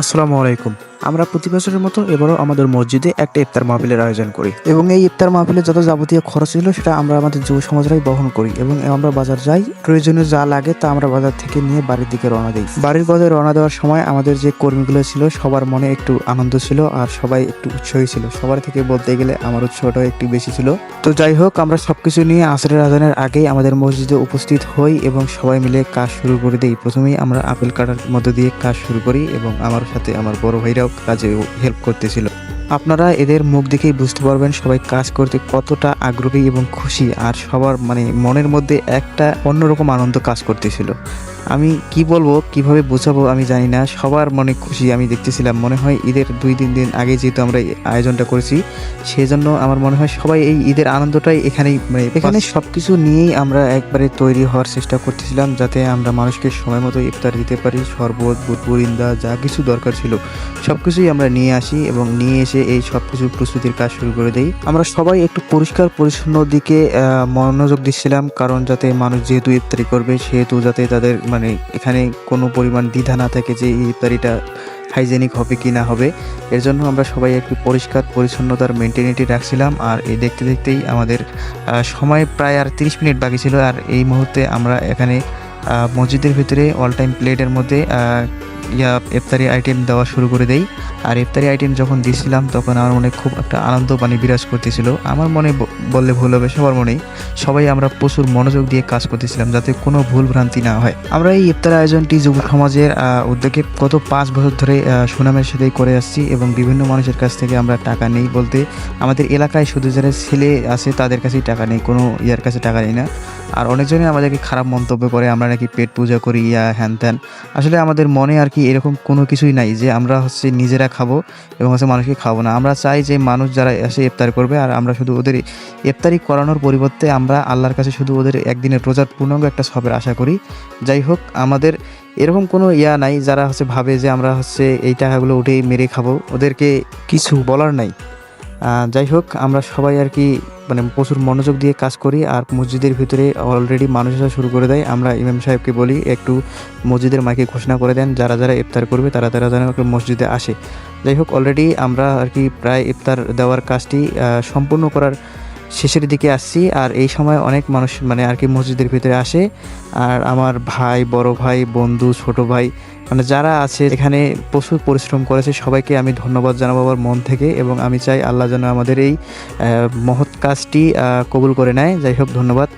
আসসালামু আলাইকুম। আমরা প্রতি বছরের মতো এবারও আমাদের মসজিদে একটা ইফতার মাহফিলের আয়োজন করি এবং এই ইফতার মাহফিলে যত যাবতীয় খরচ ছিল সেটা আমরা আমাদের যুব সমাজরাই বহন করি এবং আমরা বাজার যাই, প্রয়োজনীয় যা লাগে তা আমরা বাজার থেকে নিয়ে বাড়ির দিকে রওনা দিই। বাড়ির পথে রওনা দেওয়ার সময় আমাদের যে কর্মীগুলো ছিল সবার মনে একটু আনন্দ ছিল আর সবাই একটু উৎসাহী ছিল। সবার থেকে বলতে গেলে আমার উৎসাহটাও একটু বেশি ছিল। তো যাই হোক, আমরা সবকিছু নিয়ে আসরের আজানের আগেই আমাদের মসজিদে উপস্থিত হই এবং সবাই মিলে কাজ শুরু করে দিই। প্রথমেই আমরা আপেল কাটার মধ্য দিয়ে কাজ শুরু করি এবং আমার সাথে আমার বড় ভাইরাও কাজে হেল্প করতেছিল। আপনারা এদের মুখ দেখেই বুঝতে পারবেন সবাই কাজ করতে কতটা আগ্রহী এবং খুশি, আর সবার মনের মধ্যে একটা অন্যরকম আনন্দ কাজ করতেছিল। আমি কি বলবো, কিভাবে বোঝাবো আমি জানি না, সবার মনে খুশি আমি দেখতেছিলাম। মনে হয় ঈদের 2-3 দিন আগে যেহেতু আমরা এই আয়োজনটা করেছি, সেজন্য আমার মনে হয় সবাই এই ঈদের আনন্দটাই এখানে সবকিছু নিয়েই আমরা একবারে তৈরি হওয়ার চেষ্টা করতেছিলাম, যাতে আমরা মানুষকে সময় মতো ইফতার দিতে পারি। শরবত, বুটবুরিন্দা যা কিছু দরকার ছিল সবকিছুই আমরা নিয়ে আসি এবং নিয়ে এসে এই সবকিছু প্রস্তুতির কাজ শুরু করে দেই। আমরা সবাই একটু পরিষ্কার পরিচ্ছন্ন দিকে মনোযোগ দিচ্ছিলাম, কারণ যাতে মানুষ যেহেতু ইফতারি করবে সেহেতু যাতে তাদের এখানে কোনো পরিমাণ দ্বিধা না থাকে যে এই ইফতারিটা হাইজেনিক হবে কি না হবে। এর জন্য আমরা সবাই একটু পরিষ্কার পরিচ্ছন্নতার মেনটেনিটি রাখছিলাম। আর এই দেখতে দেখতেই আমাদের সময় প্রায় আর 30 মিনিট বাকি ছিল। আর এই মুহূর্তে আমরা এখানে মসজিদের ভিতরে অল টাইম প্লেটের মধ্যে ইফতারি আইটেম দেওয়া শুরু করে দেই। আর ইফতারি আইটেম যখন দিছিলাম তখন আমার মনে খুব একটা আনন্দ বিরাজ করতেছিল। আমার মনে বললে ভুল হবে, সবার মনেই। সবাই আমরা প্রচুর মনোযোগ দিয়ে কাজ করতেছিলাম যাতে কোনো ভুল ভ্রান্তি না হয়। আমরা এই ইফতার আয়োজনটি যুব সমাজের উদ্যোগে গত 5 বছর ধরে সুনামের সাথেই করে আসছি এবং বিভিন্ন মানুষের কাছ থেকে আমরা টাকা নেই বলতে আমাদের এলাকায় শুধু যারা ছেলে আছে তাদের কাছেই টাকা নেই, কোনো ইয়ার কাছে টাকা নেই না। আর অনেকজনই আমাদেরকে খারাপ মন্তব্য করে আমরা নাকি পেট পূজা করি হ্যান ত্যান। আসলে আমাদের মনে আর কি এরকম কোনো কিছুই নাই যে আমরা নিজেরা খাবো এবং মানুষকে খাবো না। আমরা চাই যে মানুষ যারা এসে ইফতার করবে, আর আমরা শুধু ওদের ইফতারি করানোর পরিবর্তে আমরা আল্লাহর কাছে শুধু ওদের একদিনের রোজার পূর্ণাঙ্গ একটা সবের আশা করি। যাই হোক, আমাদের এরকম কোনো নাই যারা ভাবে যে আমরা এই টাকাগুলো উঠেই মেরে খাবো, ওদেরকে কিছু বলার নাই। যাই হোক, আমরা সবাই আর কি প্রচুর মনোযোগ দিয়ে কাজ করি। আর মসজিদের ভিতরে অলরেডি মানুষ আসা শুরু করে দেয়। আমরা ইমাম সাহেবকে বলি একটু মসজিদের মাইকে ঘোষণা করে দেন যারা যারা ইফতার করবে তারা তারা যেন একটু মসজিদে আসে। যাই হোক, অলরেডি আমরা আর কি প্রায় ইফতার দেওয়ার কাজটি সম্পূর্ণ করার শেষের দিকে আসছি। আর এই সময় অনেক মানুষ আর কি মসজিদের ভিতরে আসে। আর আমার ভাই, বড় ভাই, বন্ধু, ছোট ভাই যারা আছে এখানে প্রচুর পরিশ্রম করেছে, সবাইকে আমি ধন্যবাদ জানাবো আমার মন থেকে এবং আমি চাই আল্লাহ যেন আমাদের এই মহৎ কাজটি কবুল করে নেয়। যাই হোক, ধন্যবাদ।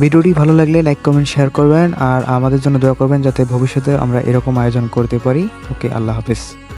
ভিডিওটি ভালো লাগলে লাইক, কমেন্ট, শেয়ার করবেন আর আমাদের জন্য দোয়া করবেন যাতে ভবিষ্যতে আমরা এরকম আয়োজন করতে পারি। ওকে, আল্লাহ হাফেজ।